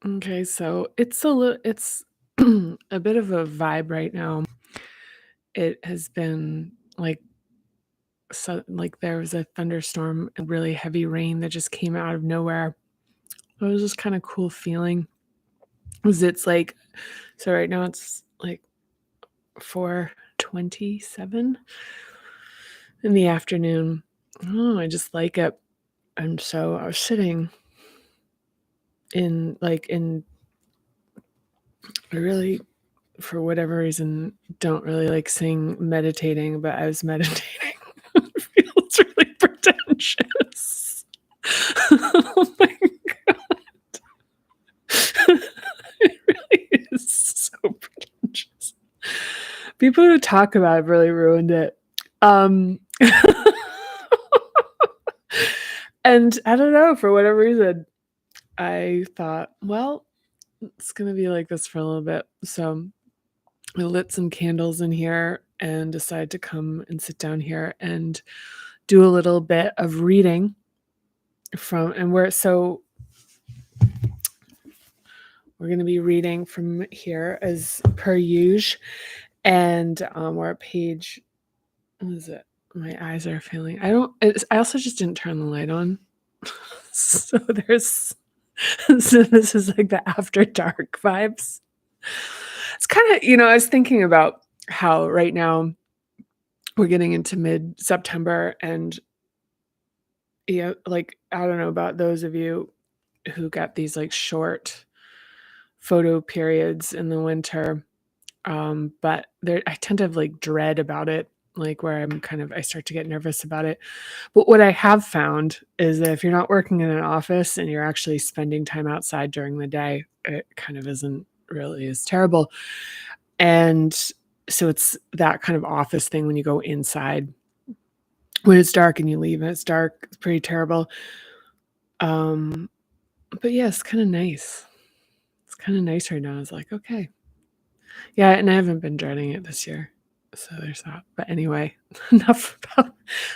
Okay, so it's a bit of a vibe right now. It has been like there was a thunderstorm and really heavy rain that just came out of nowhere. It was just kind of cool feeling. 'Cause it's like so right now it's like 4:27 in the afternoon. Oh, I just like it. And so I was sitting in I really, for whatever reason, don't really like saying meditating, but I was meditating. It feels really pretentious. Oh my god. It really is so pretentious. People who talk about it have really ruined it. Um, and I don't know, for whatever reason, I thought, well, it's gonna be like this for a little bit. So I lit some candles in here and decided to come and sit down here and do a little bit of reading from and we're going to be reading from here as per usual. And we're at page, what is it? My eyes are failing. I also just didn't turn the light on. So there's, so this is like the after dark vibes. It's kind of, I was thinking about how right now we're getting into mid-September and like I don't know about those of you who get these like short photo periods in the winter. But there I tend to have like dread about it, like where I start to get nervous about it. But what I have found is that if you're not working in an office and you're actually spending time outside during the day, it kind of isn't really as terrible. And so it's that kind of office thing when you go inside when it's dark and you leave and it's dark, it's pretty terrible. Um, but yeah, it's kinda nice. It's kinda nice right now. I was like, "Okay." Yeah, and I haven't been dreading it this year, so there's that. But anyway, enough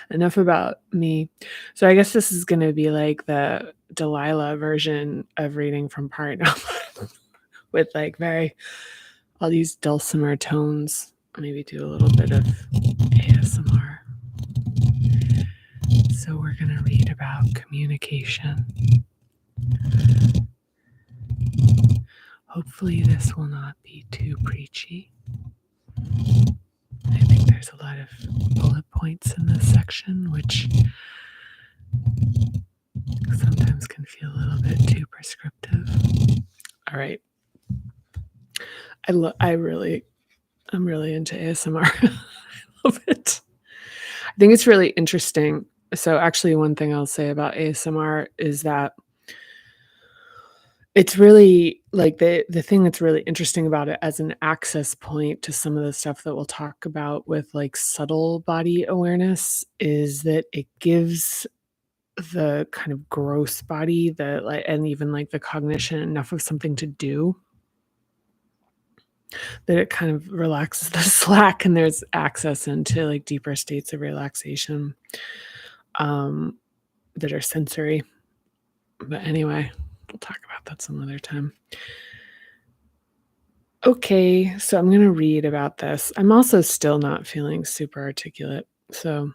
enough about me. So I guess this is gonna be like the Delilah version of reading from Parnell with, like, very all these dulcimer tones. Maybe do a little bit of ASMR. So we're gonna read about communication. Hopefully, this will not be too preachy. I think there's a lot of bullet points in this section, which sometimes can feel a little bit too prescriptive. All right. I'm really into ASMR. I love it. I think it's really interesting. So actually one thing I'll say about ASMR is that it's really like the thing that's really interesting about it as an access point to some of the stuff that we'll talk about with like subtle body awareness is that it gives the kind of gross body and even like the cognition enough of something to do that it kind of relaxes the slack and there's access into like deeper states of relaxation um, that are sensory. But anyway, we'll talk about that some other time. Okay, so I'm going to read about this. I'm also still not feeling super articulate. So,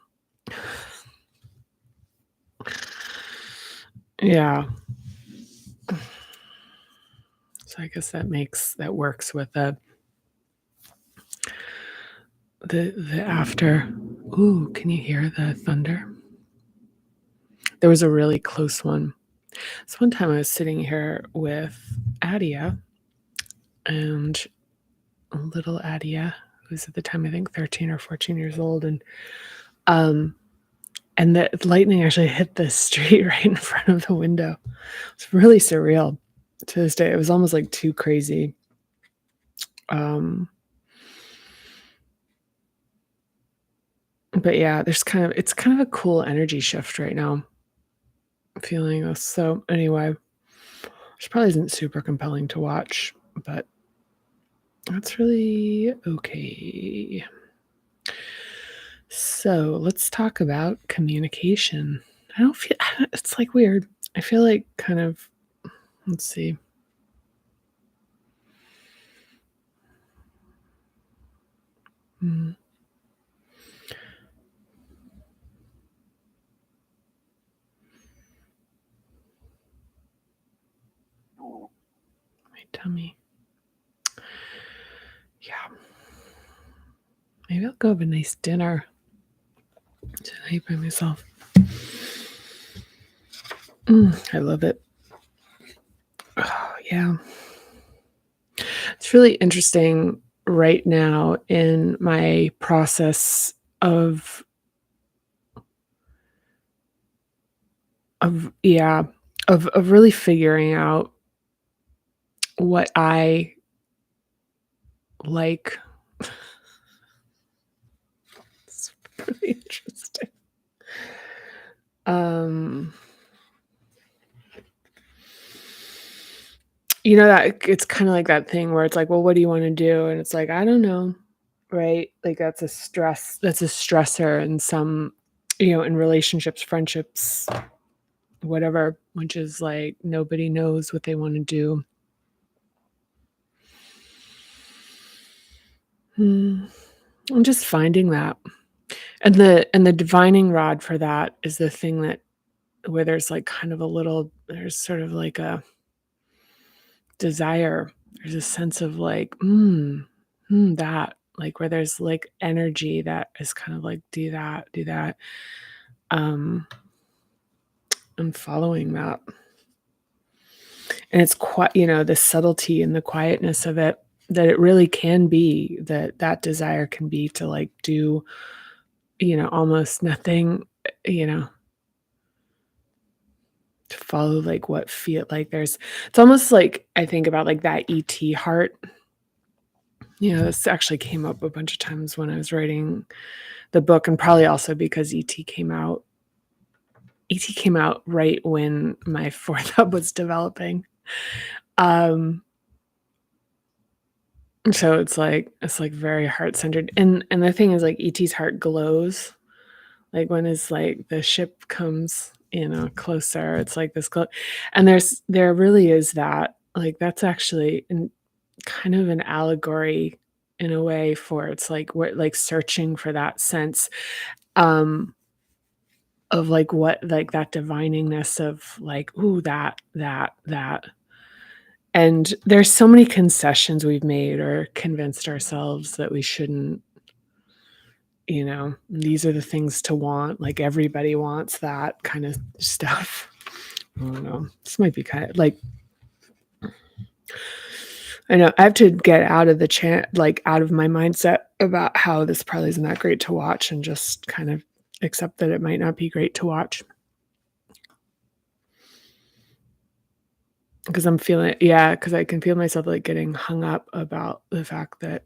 yeah. So I guess that works with the after. Ooh, can you hear the thunder? There was a really close one. So one time I was sitting here with Adia and little Adia, who was at the time I think 13 or 14 years old, um and the lightning actually hit the street right in front of the window. It's really surreal to this day. It was almost like too crazy. Um, but yeah, it's kind of a cool energy shift right now. I'm feeling this. So anyway, which probably isn't super compelling to watch, but that's really okay. So let's talk about communication. I don't feel it's like weird. I feel like kind of let's see. Mm. My tummy. Yeah. Maybe I'll go have a nice dinner tonight by myself. I love it. Oh, yeah. It's really interesting right now in my process of yeah, of really figuring out what I like. It's really interesting. Um, that it's kinda like that thing where it's like, "Well, what do you wanna do?" And it's like, "I don't know." Right? Like, that's a stressor in some in relationships, friendships, whatever, which is like nobody knows what they wanna do. Hmm, I'm just finding that. And the divining rod for that is the thing that where there's, like, kind of a little there's sort of like a desire. There's a sense of like, that, like, where there's, like, energy that is kind of like, do that, do that. Um, I'm following that. And it's quite the subtlety and the quietness of it, that it really can be that desire can be to, like, do, almost nothing, you know, to follow, like, what feel like it's almost like I think about, like, that ET heart. This actually came up a bunch of times when I was writing the book, and probably also because ET came out right when my 4th hub was developing. Um, so it's like very heart-centered, and the thing is, like, ET's heart glows, like, when the ship comes, closer, it's like this glow, and there really is that, like, that's actually kind of an allegory in a way for it's like we're, like, searching for that sense, um, of, like, what like, that diviningness of, like, "Ooh, that." And there's so many concessions we've made or convinced ourselves that we shouldn't, these are the things to want, like, everybody wants that kind of stuff. I don't know. This might be kind of like I know I have to get out of like, out of my mindset about how this probably isn't that great to watch and just kind of accept that it might not be great to watch. Because I'm feeling yeah, because I can feel myself, like, getting hung up about the fact that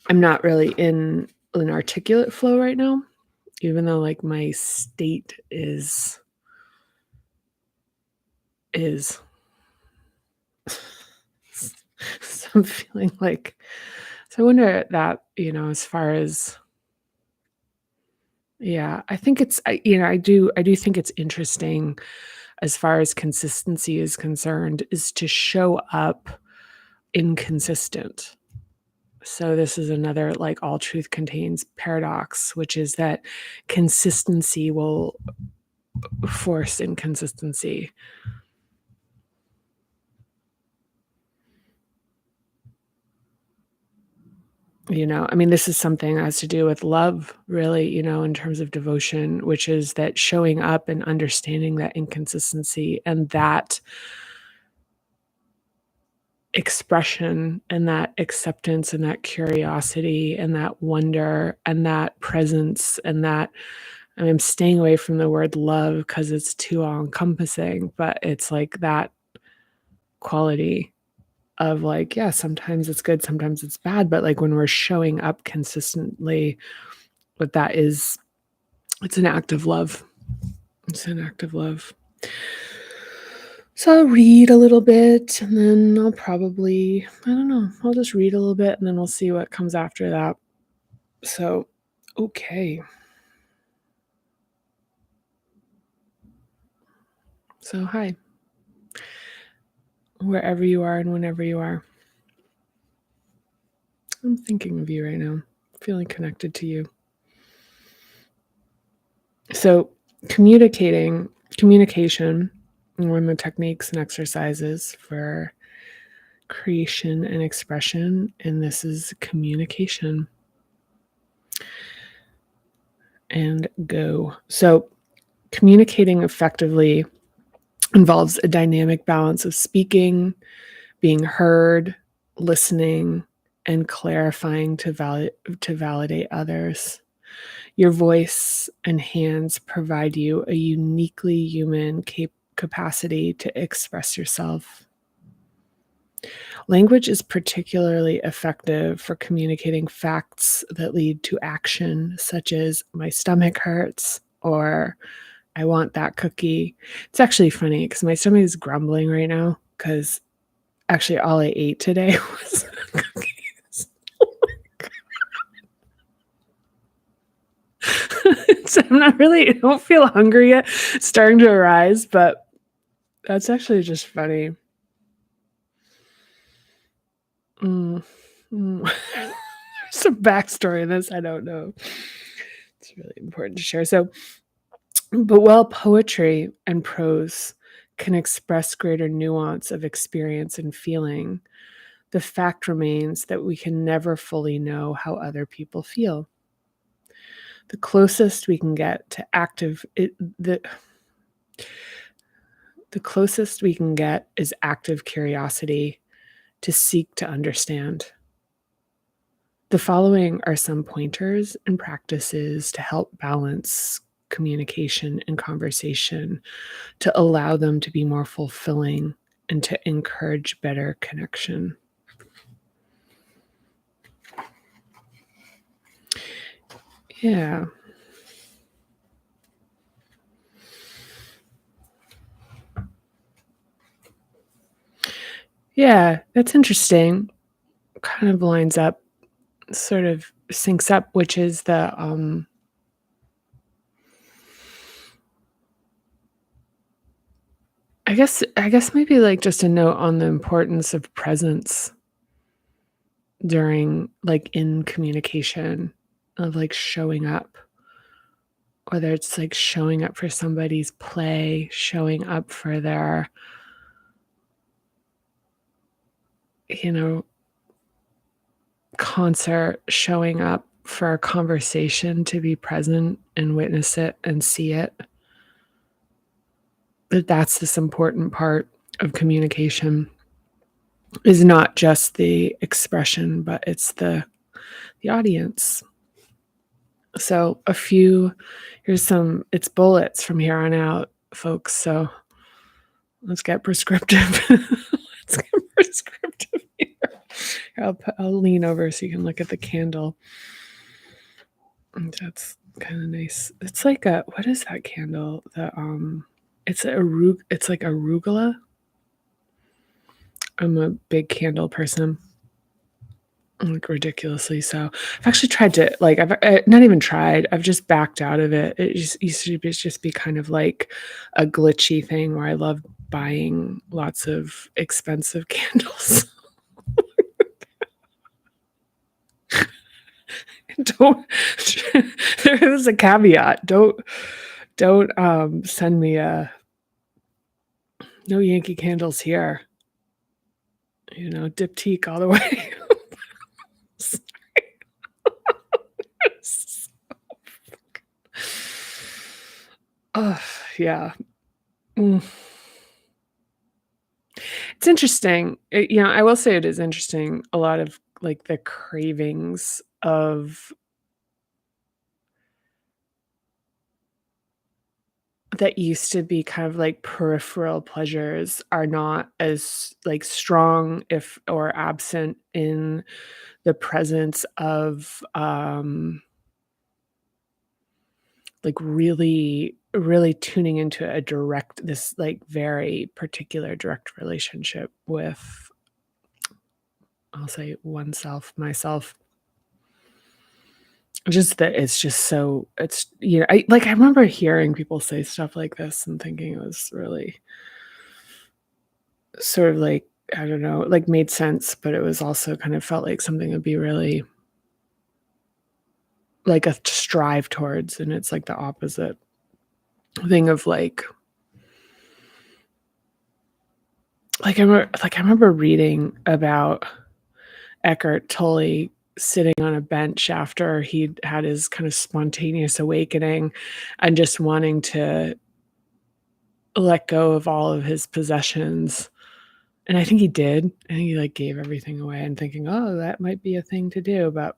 I'm not really in an articulate flow right now, even though, like, my state is so I'm feeling like so I wonder that, as far as yeah, I think I do think it's interesting as far as consistency is concerned, is to show up inconsistent. So this is another like all truth contains paradox, which is that consistency will force inconsistency. I mean, this is something that has to do with love, really, in terms of devotion, which is that showing up and understanding that inconsistency and that expression and that acceptance and that curiosity and that wonder and that presence and that I'm staying away from the word love because it's too all encompassing, but it's like that quality of like, yeah, sometimes it's good, sometimes it's bad, but like when we're showing up consistently, what that is, it's an act of love. It's an act of love. So I'll read a little bit and then I don't know, I'll just read a little bit and then we'll see what comes after that. So, okay. So, hi, wherever you are and whenever you are. I'm thinking of you right now. feeling connected to you. So communication, one of the techniques and exercises for creation and expression, and this is communication. And go. So communicating effectively involves a dynamic balance of speaking, being heard, listening, and clarifying to validate others. Your voice and hands provide you a uniquely human capacity to express yourself. Language is particularly effective for communicating facts that lead to action, such as my stomach hurts or I want that cookie. It's actually funny because my stomach is grumbling right now because actually all I ate today was cookies. So I don't feel hungry yet. It's starting to arise, but that's actually just funny. Some backstory in this, I don't know. It's really important to share. So, but while poetry and prose can express greater nuance of experience and feeling, the fact remains that we can never fully know how other people feel. The closest we can get to the closest we can get is active curiosity to seek to understand. The following are some pointers and practices to help balance communication and conversation to allow them to be more fulfilling and to encourage better connection. Yeah. Yeah, that's interesting. Kind of lines up, sort of syncs up, which is I guess maybe like just a note on the importance of presence during like in communication, of like showing up, whether it's like showing up for somebody's play, showing up for their, you know, concert, showing up for a conversation, to be present and witness it and see it. That's this important part of communication, is not just the expression, but it's the audience. So it's bullets from here on out, folks. So let's get prescriptive. Let's get prescriptive here. I'll lean over so you can look at the candle. That's kind of nice. It's like what is that candle? It's like arugula. I'm a big candle person, like ridiculously so. I've actually tried to I've not even tried. I've just backed out of it. It just used to just be kind of like a glitchy thing where I love buying lots of expensive candles. Don't there is a caveat. Don't send me no Yankee candles here. Diptyque all the way. Oh, yeah. It's interesting. I will say it is interesting. A lot of like the cravings of that used to be kind of like peripheral pleasures are not as like strong if or absent in the presence of like really really tuning into this like very particular direct relationship with, I'll say, oneself, myself. Just that it's just so I remember hearing people say stuff like this and thinking it was really sort of like, I don't know, like made sense, but it was also kind of felt like something would be really like a strive towards, and it's like the opposite thing of like I remember reading about Eckhart Tolle sitting on a bench after he'd had his kind of spontaneous awakening and just wanting to let go of all of his possessions. And I think he did. I think he like gave everything away and thinking, oh, that might be a thing to do. But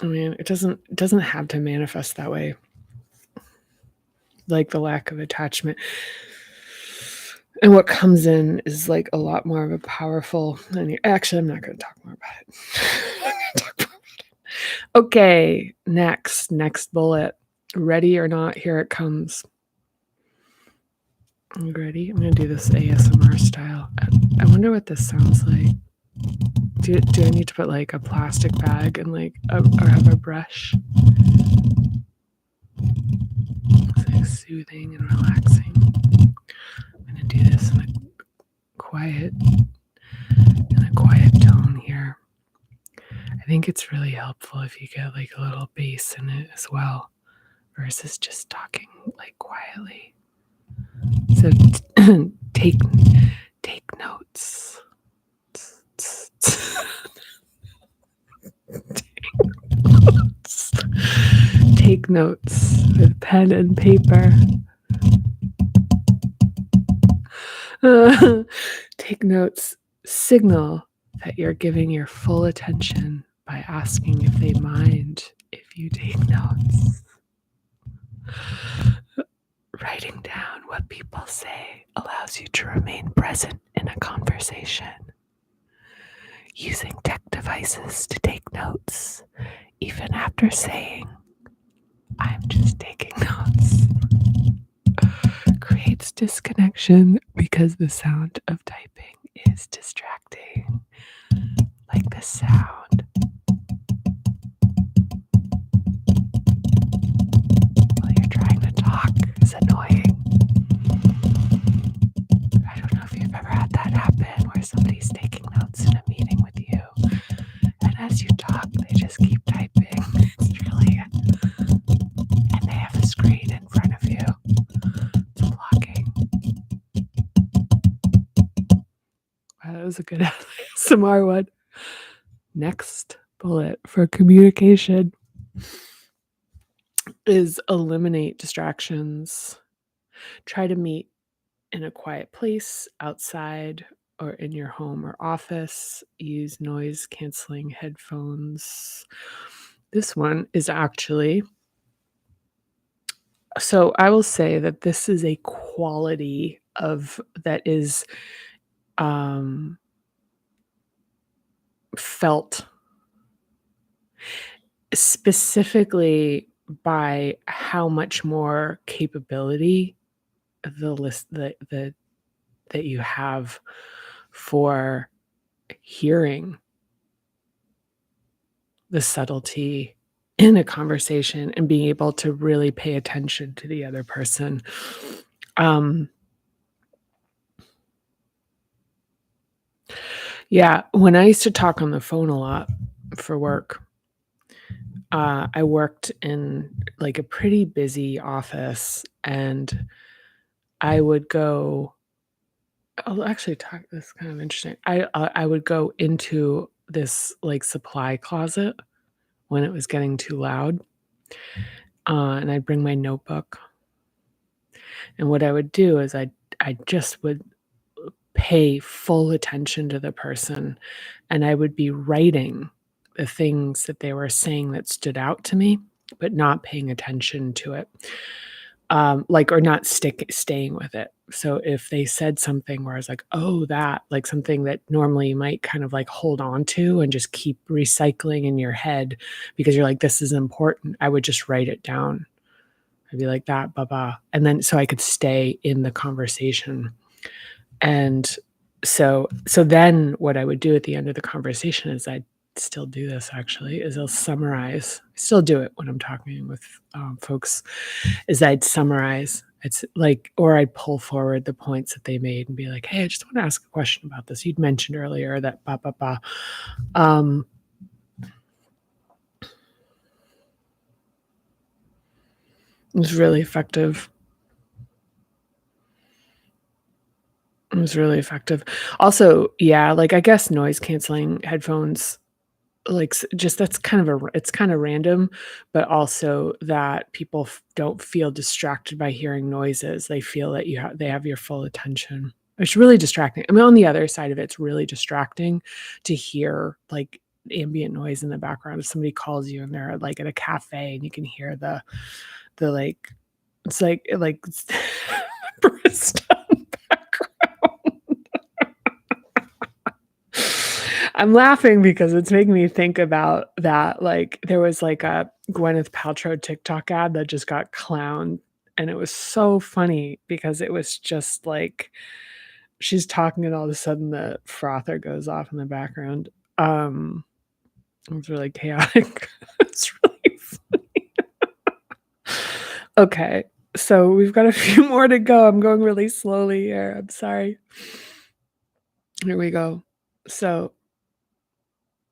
I mean, it doesn't have to manifest that way. Like the lack of attachment. And what comes in is like a lot more of a powerful. Actually, I'm not going to talk more about it. Okay, next bullet. Ready or not, here it comes. You ready? I'm going to do this ASMR style. I wonder what this sounds like. Do I need to put like a plastic bag and like or have a brush? It's like soothing and relaxing. I'm going to do this in a quiet tone here. I think it's really helpful if you get like a little bass in it as well versus just talking like quietly. So take notes. Take notes with pen and paper. Take notes. Signal that you're giving your full attention by asking if they mind if you take notes. Writing down what people say allows you to remain present in a conversation. Using tech devices to take notes, even after saying, I'm just taking notes, creates disconnection because the sound of typing is distracting. Like the sound while you're trying to talk is annoying. I don't know if you've ever had that happen where somebody's taking notes in a meeting with you, and as you talk, they just keep typing. It's really, and they have a screen in front of you. It's blocking. Wow, that was a good ASMR one. Next bullet for communication is eliminate distractions. Try to meet in a quiet place, outside, or in your home or office. Use noise canceling headphones. This one is actually, so I will say that this is a quality of that is felt specifically by how much more capability that you have for hearing the subtlety in a conversation and being able to really pay attention to the other person. Yeah, when I used to talk on the phone a lot for work, I worked in like a pretty busy office, and I would go. I'll actually talk. This is kind of interesting. I would go into this like supply closet when it was getting too loud, and I'd bring my notebook. And what I would do is I just would pay full attention to the person, and I would be writing the things that they were saying that stood out to me, but not paying attention to it. Or not staying with it. So if they said something where I was like, oh, that, like something that normally you might kind of like hold on to and just keep recycling in your head because you're like, this is important, I would just write it down. I'd be like that, blah. And then so I could stay in the conversation. And so then what I would do at the end of the conversation is I'd still do this actually, is I'll summarize. I still do it when I'm talking with folks, is I'd summarize. It's like, or I'd pull forward the points that they made and be like, hey, I just want to ask a question about this. You'd mentioned earlier that blah, blah, blah. It was really effective. It was really effective. Also, yeah, like, I guess noise canceling headphones, like, just that's kind of a it's kinda random, but also that people don't feel distracted by hearing noises. They feel that they have your full attention. It's really distracting. I mean, on the other side of it, it's really distracting to hear, like, ambient noise in the background. If somebody calls you and they're, like, at a cafe and you can hear like it's like barista in the background. I'm laughing because it's making me think about that, like, there was, like, a Gwyneth Paltrow TikTok ad that just got clowned, and it was so funny because it was just, like, she's talking and all of a sudden the frother goes off in the background. Um, it was really chaotic. It's really funny. Okay, so we've got a few more to go. I'm going really slowly here. I'm sorry. Here we go. So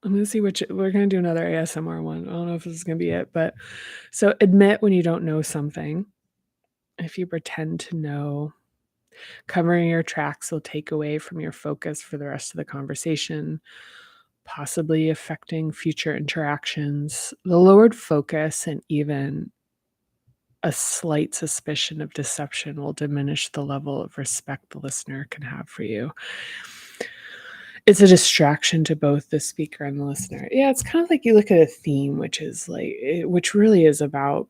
I'm gonna see which we're gonna do another ASMR one. I don't know if this is gonna be it, but so admit when you don't know something. If you pretend to know, covering your tracks will take away from your focus for the rest of the conversation, possibly affecting future interactions. The lowered focus and even a slight suspicion of deception will diminish the level of respect the listener can have for you. It's a distraction to both the speaker and the listener. Yeah, it's kind of like you look at a theme, which is like, which really is about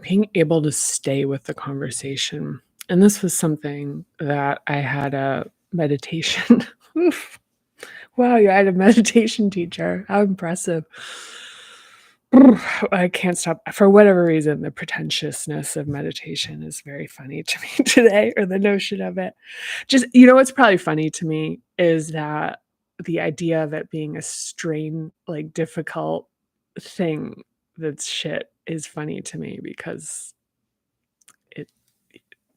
being able to stay with the conversation. And this was something that I had a meditation. Oof. Wow, you had a meditation teacher. How impressive. I can't stop. For whatever reason, the pretentiousness of meditation is very funny to me today, or the notion of it. Just, what's probably funny to me is that the idea of it being a like difficult thing that's shit is funny to me because it,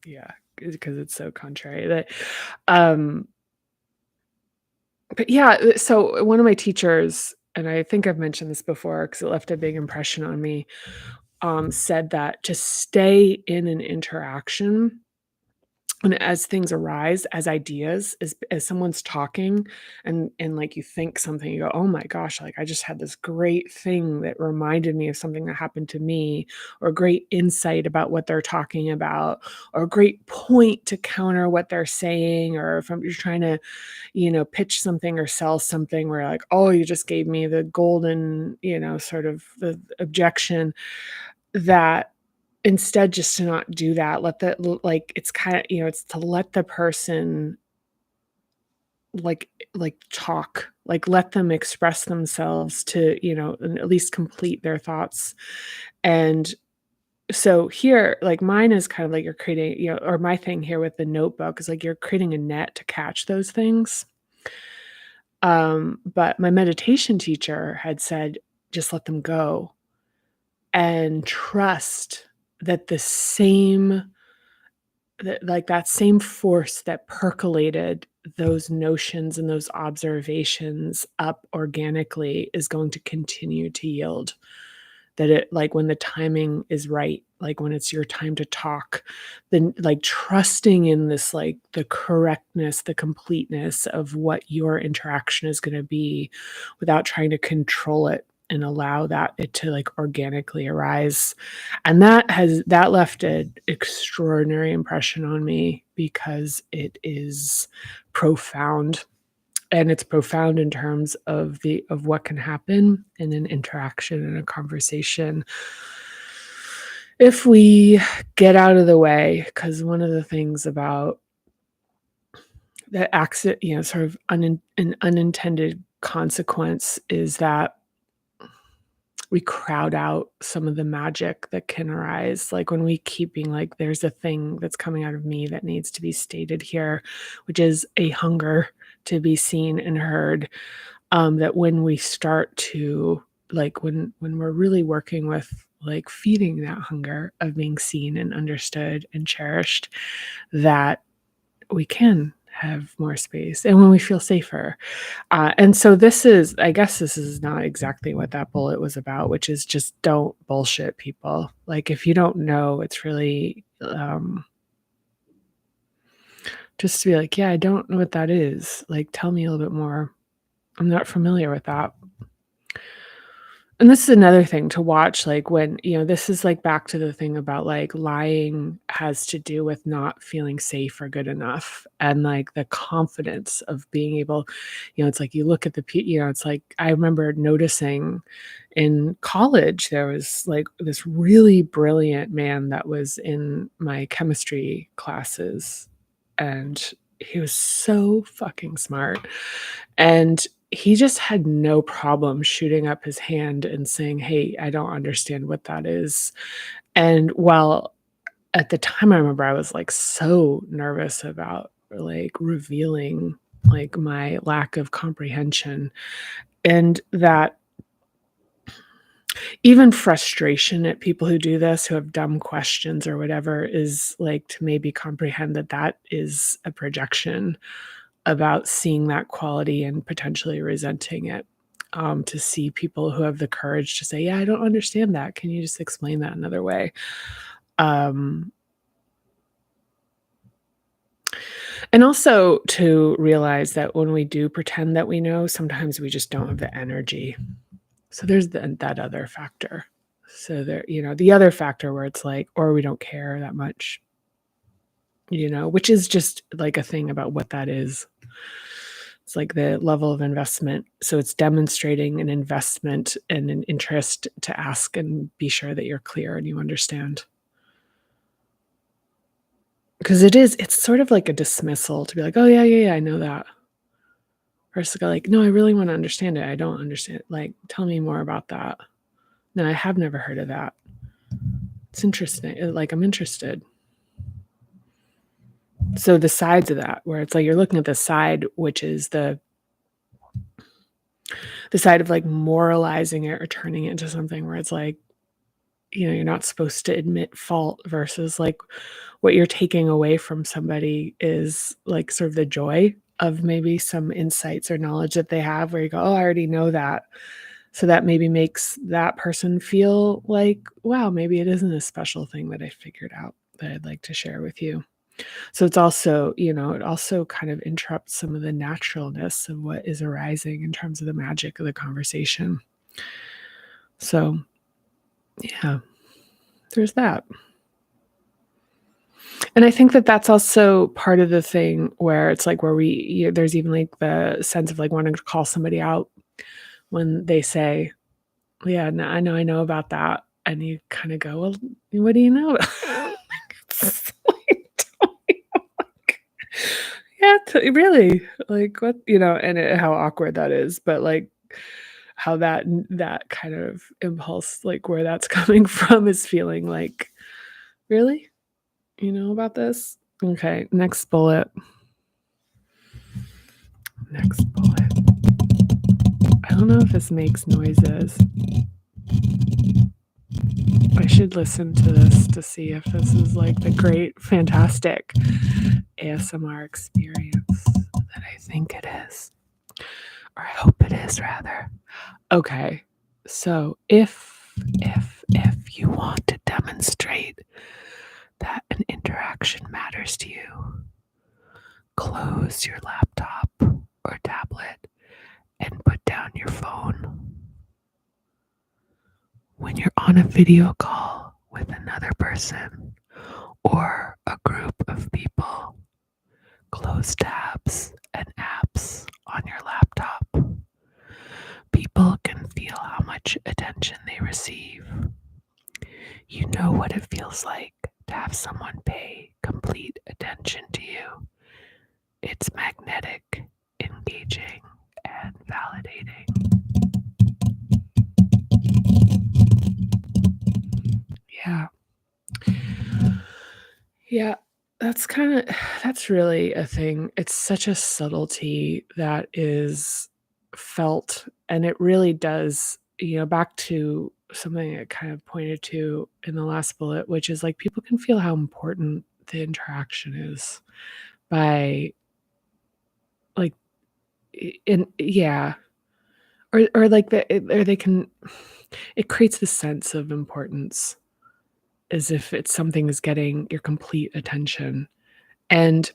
yeah, because it's so contrary that, um, but yeah, so one of my teachers, and I think I've mentioned this before because it left a big impression on me, said that to stay in an interaction and as things arise as ideas, as someone's talking and like you think something, you go, oh my gosh, like I just had this great thing that reminded me of something that happened to me, or great insight about what they're talking about, or a great point to counter what they're saying, or if you're trying to pitch something or sell something where like, oh, you just gave me the golden, sort of the objection, that instead just to not do that, let the like, it's kinda, it's to let the person like talk, like let them express themselves to, and at least complete their thoughts. And so here, like mine is kind of like you're creating, or my thing here with the notebook is like you're creating a net to catch those things. But my meditation teacher had said, just let them go and trust that that same force that percolated those notions and those observations up organically is going to continue to yield. That it, like, when the timing is right, like when it's your time to talk, then like trusting in this, like the correctness, the completeness of what your interaction is going to be without trying to control it and allow it to like organically arise. And that left an extraordinary impression on me because it is profound, and it's profound in terms of what can happen in an interaction, in a conversation, if we get out of the way. Because one of the things about the accident, sort of an unintended consequence, is that we crowd out some of the magic that can arise. Like when we keep being like, there's a thing that's coming out of me that needs to be stated here, which is a hunger to be seen and heard. That when we start to, like, when we're really working with like feeding that hunger of being seen and understood and cherished, that we can have more space, and when we feel safer. And so I guess this is not exactly what that bullet was about, which is just don't bullshit people. Like, if you don't know, it's really just to be like, yeah, I don't know what that is. Like, tell me a little bit more. I'm not familiar with that. And this is another thing to watch, like, when, this is, like, back to the thing about, like, lying has to do with not feeling safe or good enough, and, like, the confidence of being able, it's like you look at it's like I remember noticing in college, there was, like, this really brilliant man that was in my chemistry classes, and he was so fucking smart, and he just had no problem shooting up his hand and saying, "Hey, I don't understand what that is." And while at the time, I remember I was, like, so nervous about, like, revealing, like, my lack of comprehension, and that even frustration at people who do this, who have dumb questions or whatever, is, like, to maybe comprehend that that is a projection about seeing that quality and potentially resenting it. To see people who have the courage to say, "Yeah, I don't understand that. Can you just explain that another way?" Um, and also to realize that when we do pretend that we know, sometimes we just don't have the energy. So there's that other factor. So there, the other factor where it's like, or we don't care that much, which is just like a thing about what that is. It's like the level of investment. So it's demonstrating an investment and an interest to ask and be sure that you're clear and you understand. Because it's sort of like a dismissal to be like, "Oh, yeah, yeah, yeah, I know that." Versus go like, "No, I really want to understand it. I don't understand. Like, tell me more about that." No, I have never heard of that. It's interesting. Like, I'm interested. So the sides of that, where it's like you're looking at the side, which is the side of like moralizing it or turning it into something where it's like, you're not supposed to admit fault, versus like what you're taking away from somebody is like sort of the joy of maybe some insights or knowledge that they have, where you go, "Oh, I already know that." So that maybe makes that person feel like, wow, maybe it isn't a special thing that I figured out that I'd like to share with you. So it's also, it also kind of interrupts some of the naturalness of what is arising in terms of the magic of the conversation. So, yeah, there's that. And I think that that's also part of the thing where it's like where there's even like the sense of like wanting to call somebody out when they say, "Yeah, no, I know about that." And you kind of go, "Well, what do you know?" It's like, tell me, like, yeah, really, like what, and how awkward that is, but like how that kind of impulse, like where that's coming from, is feeling like, really, about this? Okay, next bullet. Next bullet. I don't know if this makes noises. I should listen to this to see if this is like the great, fantastic ASMR experience that I think it is. Or I hope it is, rather. Okay. So if you want to demonstrate that an interaction matters to you, close your laptop or tablet and put down your phone. When you're on a video call with another person or a group of people, close tabs and apps on your laptop. People can feel how much attention they receive. You know what it feels like to have someone pay complete attention to you. It's magnetic, engaging, and validating. Yeah. Yeah, that's really a thing. It's such a subtlety that is felt, and it really does, back to something I kind of pointed to in the last bullet, which is like people can feel how important the interaction is by and yeah, or like or they can it creates the sense of importance as if it's something is getting your complete attention, and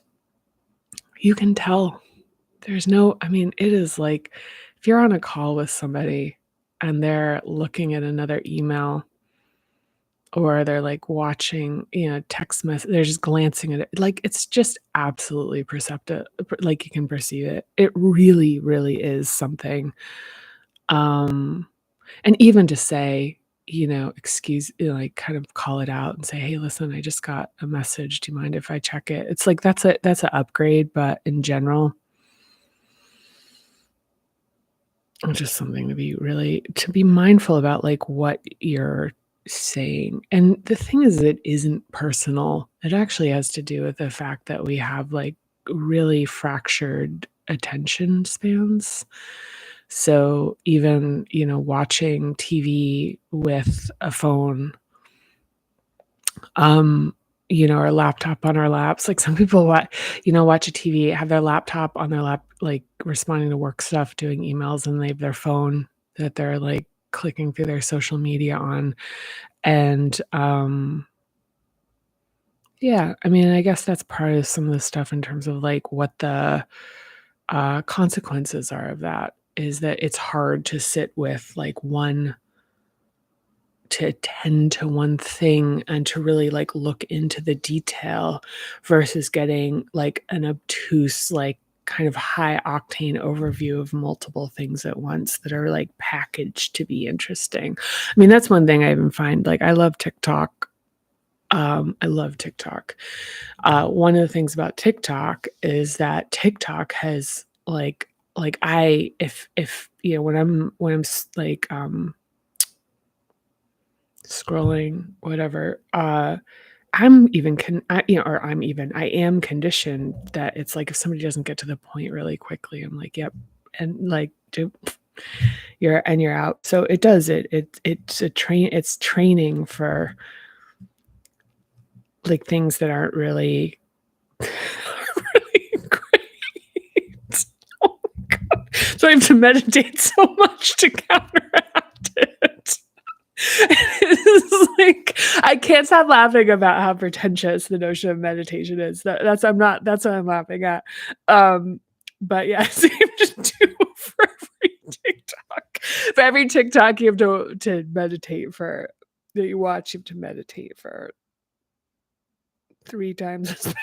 you can tell. There's no I mean, it is like if you're on a call with somebody and they're looking at another email or they're, like, watching, text mess they're just glancing at it, like, it's just absolutely perceptive like, you can perceive it. It really, really is something, um, and even to say, excuse like, kind of call it out and say, "Hey, listen, I just got a message. Do you mind if I check it?" It's like that's a upgrade, but in general just something to be mindful about, like, what you're saying, and the thing is it isn't personal. It actually has to do with the fact that we have, like, really fractured attention spans. So even, watching TV with a phone, um, or laptop on our laps, like, some people watch a TV, have their laptop on their lap, like, responding to work stuff, doing emails, and they have their phone that they're, like, clicking through their social media on, and, yeah, I mean, I guess that's part of some of the stuff in terms of, like, what the, consequences are of that, is that it's hard to sit with, like, one to tend to one thing and to really, like, look into the detail versus getting, like, an obtuse, like, kind of high octane overview of multiple things at once that are, like, packaged to be interesting. I mean, that's one thing I even find, like, I love TikTok. I love TikTok. One of the things about TikTok is that TikTok has, like, I if, when I'm like, scrolling, whatever, I'm even I am conditioned that it's like if somebody doesn't get to the point really quickly, I'm like, "Yep," and, like, do you're out. So it does it's training for, like, things that aren't really really great. Oh my god. So I have to meditate so much to counteract it. It's like I can't stop laughing about how pretentious the notion of meditation is. That's what I'm laughing at. Um, but yeah, so you have to do for every TikTok. For every TikTok you have to meditate for that you watch, you have to meditate for 3 times as many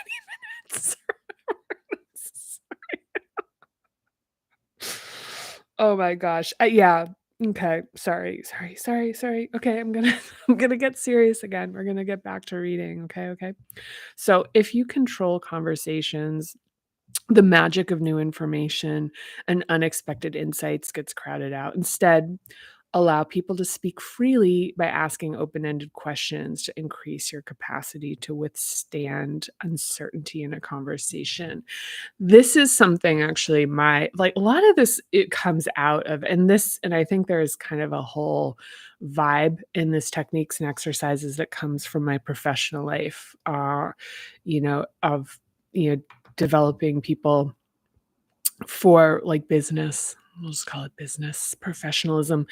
minutes. Oh my gosh. Yeah. Okay. Sorry. Okay, I'm gonna I'm gonna get serious again. We're gonna get back to reading. Okay, okay. So if you control conversations, the magic of new information and unexpected insights gets crowded out. Instead, allow people to speak freely by asking open-ended questions to increase your capacity to withstand uncertainty in a conversation. This is something actually my like a lot of this it comes out of and I think there's kind of a whole vibe in this techniques and exercises that comes from my professional life, of, you know, developing people for like business. We'll just call it business professionalism.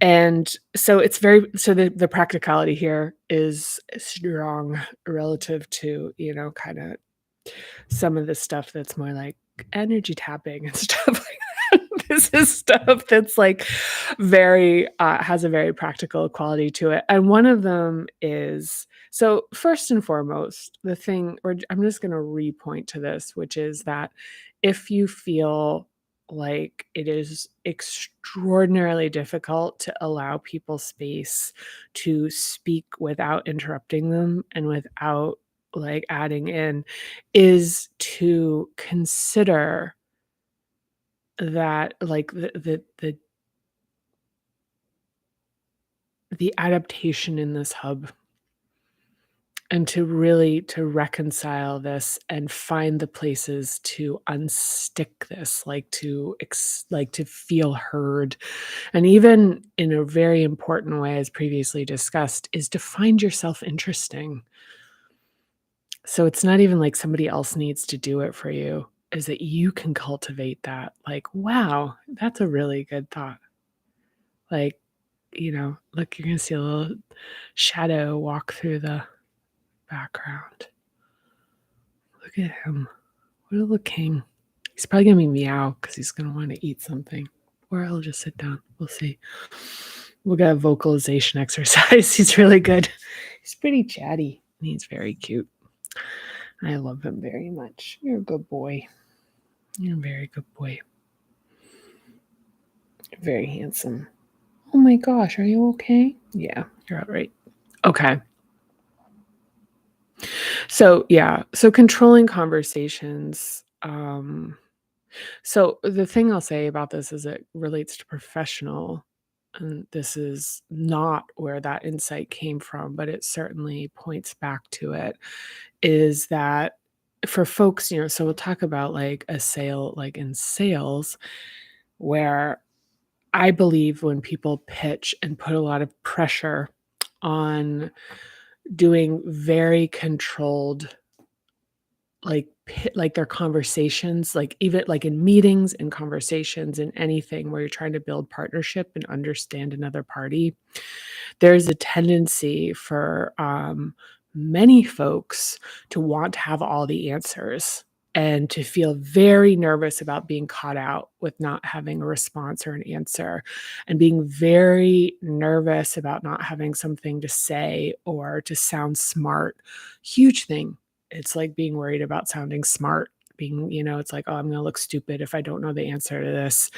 And so it's very so the practicality here is strong relative to, kind of some of the stuff that's more like energy tapping and stuff like that. This is stuff that's like very has a very practical quality to it. And one of them is so first and foremost, the thing or I'm just going to repoint to this, which is that if you feel like it is extraordinarily difficult to allow people space to speak without interrupting them and without like adding in is to consider that like the adaptation in this hub and to really to reconcile this and find the places to unstick this like to feel heard and even in a very important way as previously discussed is to find yourself interesting. So it's not even like somebody else needs to do it for you. is that you can cultivate that. Like, wow, that's a really good thought. Like, look, you're gonna see a little shadow walk through the background. Look at him. What a little king. He's probably gonna be meow because he's gonna want to eat something. Or he'll just sit down. We'll see. We'll get a vocalization exercise. He's really good. He's pretty chatty. And he's very cute. I love him very much. You're a good boy. You're a very good boy. You're very handsome. Oh my gosh, are you okay? Yeah, you're all right. Okay. So controlling conversations. So the thing I'll say about this is it relates to professional, and this is not where that insight came from, but it certainly points back to it, is that for folks, so we'll talk about like a sale, like in sales, where I believe when people pitch and put a lot of pressure on doing very controlled, like their conversations, like even like in meetings and conversations and anything where you're trying to build partnership and understand another party, there's a tendency for many folks to want to have all the answers and to feel very nervous about being caught out with not having a response or an answer, and being very nervous about not having something to say or to sound smart. Huge thing. It's like being worried about sounding smart, being, it's like, oh, I'm going to look stupid if I don't know the answer to this.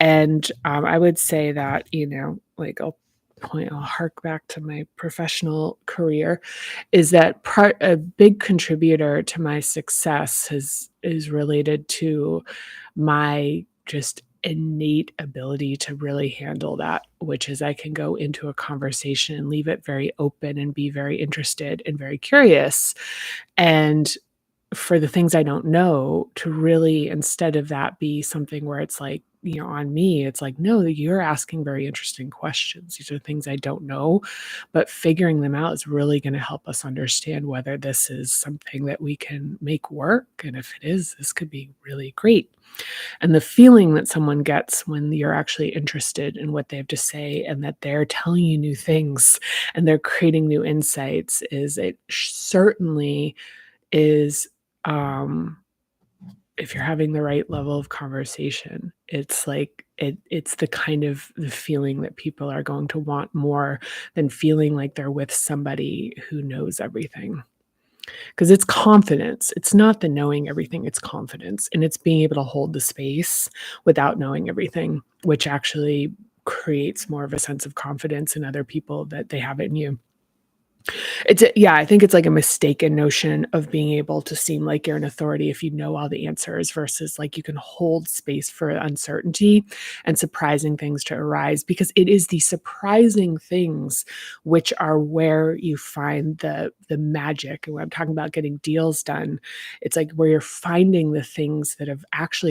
And I would say that, like I'll hark back to my professional career, is that a big contributor to my success is related to my just innate ability to really handle that, which is I can go into a conversation and leave it very open and be very interested and very curious. And for the things I don't know, to really, instead of that be something where it's like, on me, it's like, no, you're asking very interesting questions. These are things I don't know, but figuring them out is really going to help us understand whether this is something that we can make work. And if it is, this could be really great. And the feeling that someone gets when you're actually interested in what they have to say and that they're telling you new things and they're creating new insights is, it certainly is, if you're having the right level of conversation, it's like it's the kind of the feeling that people are going to want more than feeling like they're with somebody who knows everything. Because it's confidence. It's not the knowing everything, it's confidence. And it's being able to hold the space without knowing everything, which actually creates more of a sense of confidence in other people that they have it in you. I think it's like a mistaken notion of being able to seem like you're an authority if you know all the answers, versus like you can hold space for uncertainty and surprising things to arise, because it is the surprising things which are where you find the magic. And when I'm talking about getting deals done, it's like where you're finding the things that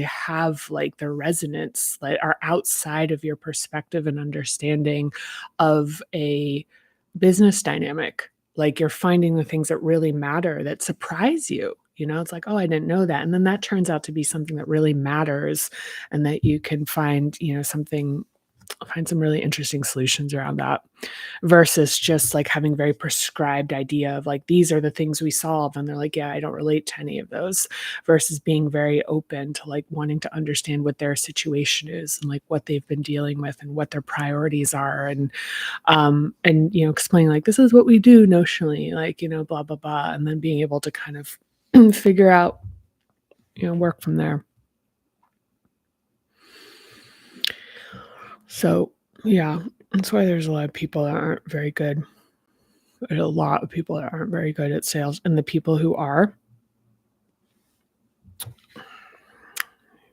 have like the resonance that are outside of your perspective and understanding of a business dynamic. Like you're finding the things that really matter, that surprise you. It's like, oh, I didn't know that. And then that turns out to be something that really matters, and that you can find, find some really interesting solutions around that, versus just like having very prescribed idea of like, these are the things we solve. And they're like, yeah, I don't relate to any of those, versus being very open to like wanting to understand what their situation is and like what they've been dealing with and what their priorities are. And explaining like, this is what we do notionally, like, blah, blah, blah. And then being able to kind of figure out, work from there. So, yeah, that's why there's a lot of people that aren't very good. There's a lot of people that aren't very good at sales. And the people who are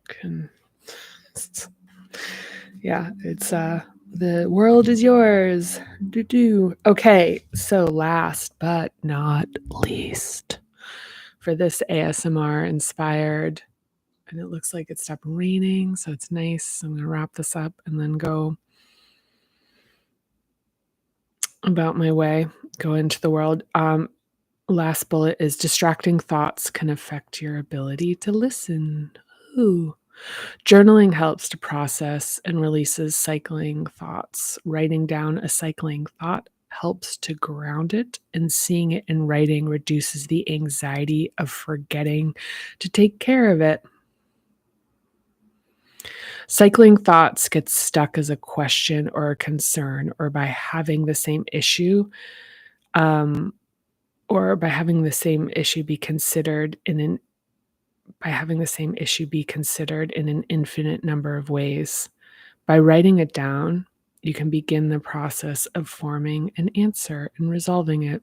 can, it's, the world is yours. Okay, so last but not least, for this ASMR inspired, and it looks like it stopped raining, so it's nice. I'm going to wrap this up and then go about my way, go into the world. Last bullet is distracting thoughts can affect your ability to listen. Ooh. Journaling helps to process and releases cycling thoughts. Writing down a cycling thought helps to ground it, and seeing it in writing reduces the anxiety of forgetting to take care of it. Cycling thoughts get stuck as a question or a concern, or by having the same issue, um, or by having the same issue be considered in an by having the same issue be considered in an infinite number of ways. By writing it down, you can begin the process of forming an answer and resolving it.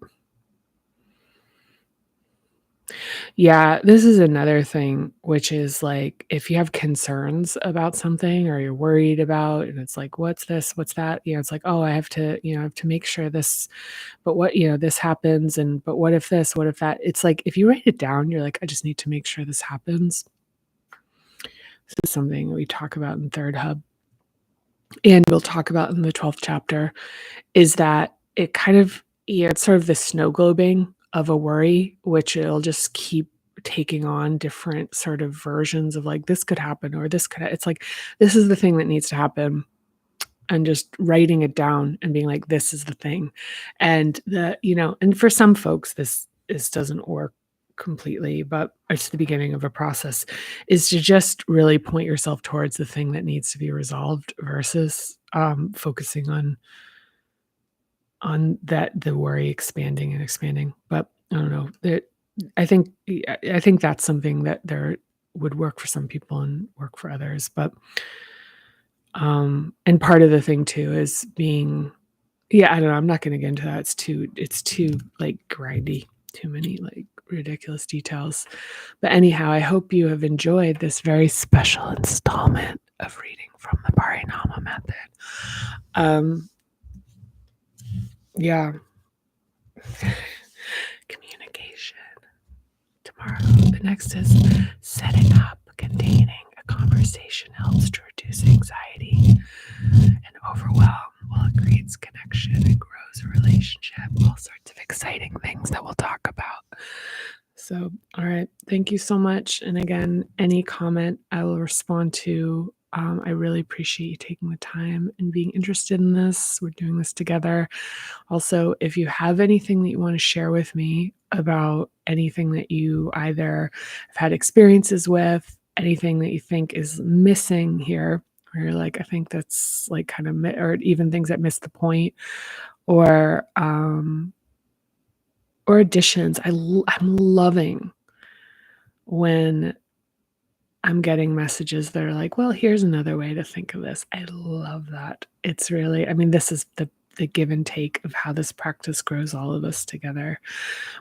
Yeah, this is another thing, which is like if you have concerns about something or you're worried about, and it's like, what's this? What's that? It's like, oh, I have to, I have to make sure this, but what, this happens. And, but what if this? What if that? It's like, if you write it down, you're like, I just need to make sure this happens. This is something we talk about in Third Hub, and we'll talk about in the 12th chapter, is that it kind of, it's sort of the snow globing of a worry, which it'll just keep taking on different sort of versions of like, this could happen or this could, it's like, this is the thing that needs to happen. And just writing it down and being like, this is the thing. And and for some folks, this doesn't work completely, but it's the beginning of a process, is to just really point yourself towards the thing that needs to be resolved versus focusing on that, the worry expanding and expanding. But I don't know that, I think that's something that there would work for some people and work for others. But and part of the thing too is being, yeah, I don't know, I'm not gonna get into that. It's too like grindy, too many like ridiculous details. But anyhow, I hope you have enjoyed this very special installment of reading from the Parinama method. Yeah. Communication. Tomorrow. The next is setting up. Containing a conversation helps to reduce anxiety and overwhelm, while it creates connection and grows a relationship. All sorts of exciting things that we'll talk about. So, all right. Thank you so much. And again, any comment I will respond to. I really appreciate you taking the time and being interested in this. We're doing this together. Also, if you have anything that you want to share with me about anything that you either have had experiences with, anything that you think is missing here, where you're like, I think that's like kind of, or even things that miss the point, or additions. I'm loving when I'm getting messages that are like, well, here's another way to think of this. I love that. It's really, I mean, this is the give and take of how this practice grows all of us together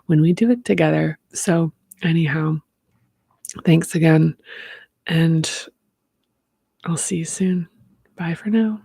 when we do it together. So anyhow, thanks again, and I'll see you soon. Bye for now.